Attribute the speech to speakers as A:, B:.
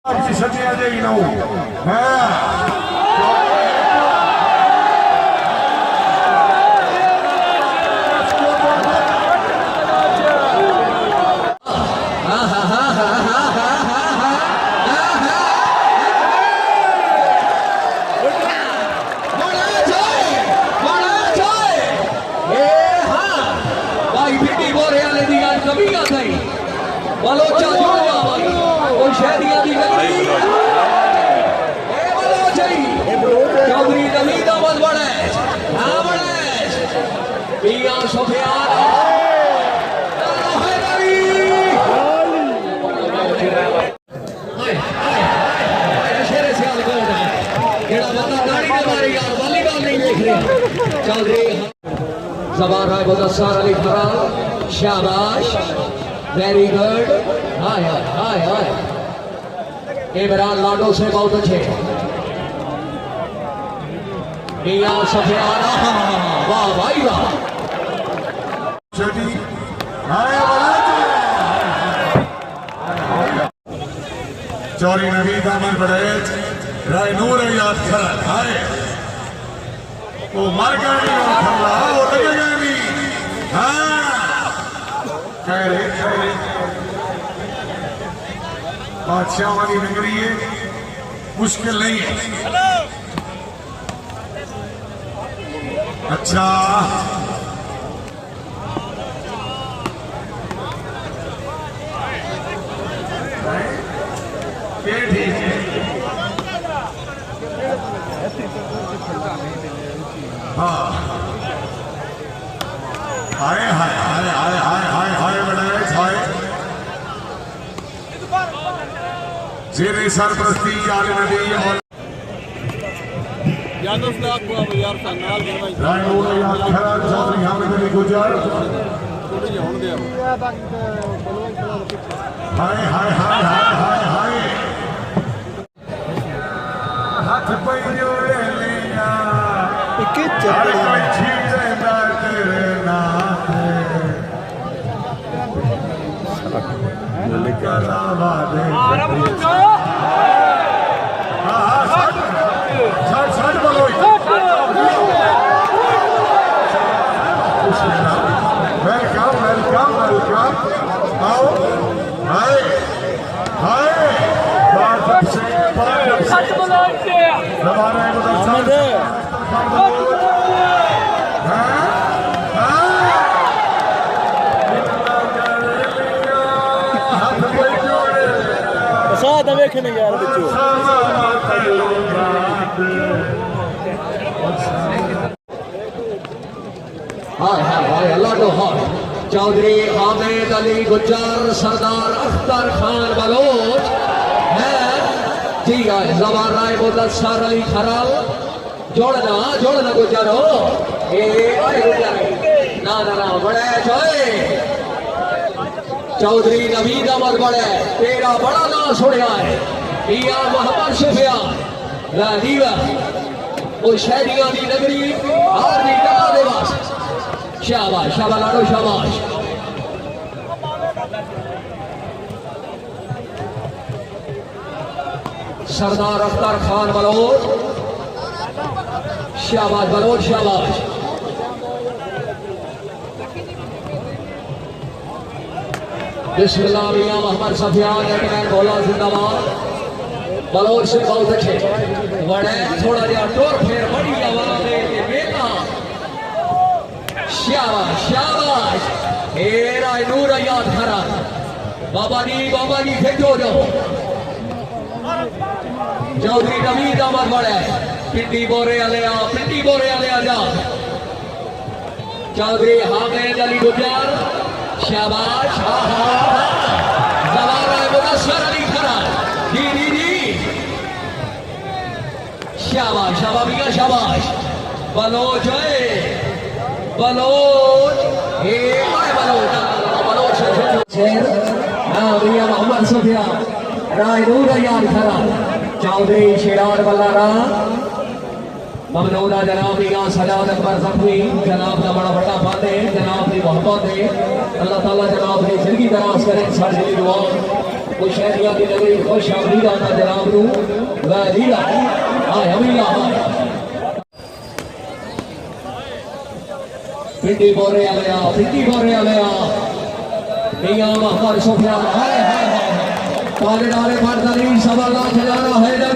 A: सच्ची आ जाएगी ना वो
B: बलोचा जोड़ जा भाई और शहरिया दी गली ए बलोचाई चौधरी नवीद अहमद बड़े हां बड़े पिया सुफियान है नवी शेरे सियाल को जेड़ा बंदा दाढ़ी दे मारी यार वॉलीबॉल नहीं देख रहे चौधरी जबान राय मुदस्सर अली खराल शाबाश वेरी गुड हाय हाय हाय इमरान लाडो से बहुत अच्छे मियां सफियान वाह भाई वाह
A: चौधरी नवीद अहमद बड़ेज राय नूर याद खरल हाय वो मर गए वो लगेगा नहीं हाँ बादशाह वाली नगरी है मुश्किल नहीं है अच्छा ये ठीक है हाँ हाय हाय हाय हाय हाय हाय हाय बड़े हाय जेरे सरपरस्ती आले नबी और
C: यादव साहब को यार सन्नाल देवाई
A: रायनूर याद खरा चौधरी हामिद अली गुजर
C: थोड़ी होण दे
A: हाय हाय हाय हाय हाय हाय हाथ पे जोड़े लेना
C: के चल
A: छीटे ना तेरे नाम निकला वादे
C: साथ देखने यार बच्चों
B: हाय हाय हाय लाडो हाय चौधरी हामिद अली गुज्जर सरदार अख्तर खान बलोच है जी है जबान राय मुदस्सर अली खराल जोड़ना गुज्जर हो ए गुज्जर ना ना ना बड़े जोए चौधरी नवीद अहमद बड़े तेरा बड़ा नाम सुनिया है पिया मोहम्मद सुफियान राजीवा वो शहरिया दी नगरी और दी टका दे वास शाबाश शाबाश लाडो शाबाश सरदार अख्तर खान बलोच शाबाश बलोच शाबाश बिस्मिल्लाह मियां मोहम्मद सफियान बैटमैन बोला जिंदाबाद बलोच से बहुत अच्छे बड़े थोड़ा जहा टोर फेर बड़ी आवाज है कि बेटा शाबाश शाबाश हेरा नूर याद खरा बाबा जी फेंको जाओ चौधरी नवीद अहमद बड़े पिंडी बोरे वाले आ जा चौधरी हामिद अली गुज्जर शाबाश जबान राय मुदस्सर अली खरा जी शाबाश शाबाश शाबाश बलोच मोहम्मद सुफियान राय नूर याद खरा चौधरी शेरार बल्लारा ममनूदा जनाब यहाँ सजाद अकबर जख्मी जनाब का बड़ा बड़ा फाते जनाब की मोहब्बत है अल्लाह ताला जनाब की जिंदगी दराज करें सारी दुआ मुशहरिया की नगरी खुश अमीरा का जनाब रू वलीला आए अमीला पिंडी बोरे आया मियां महमद सुफियान हाय हाय हाय काले नारे मर्द अली सवा लाख जाना है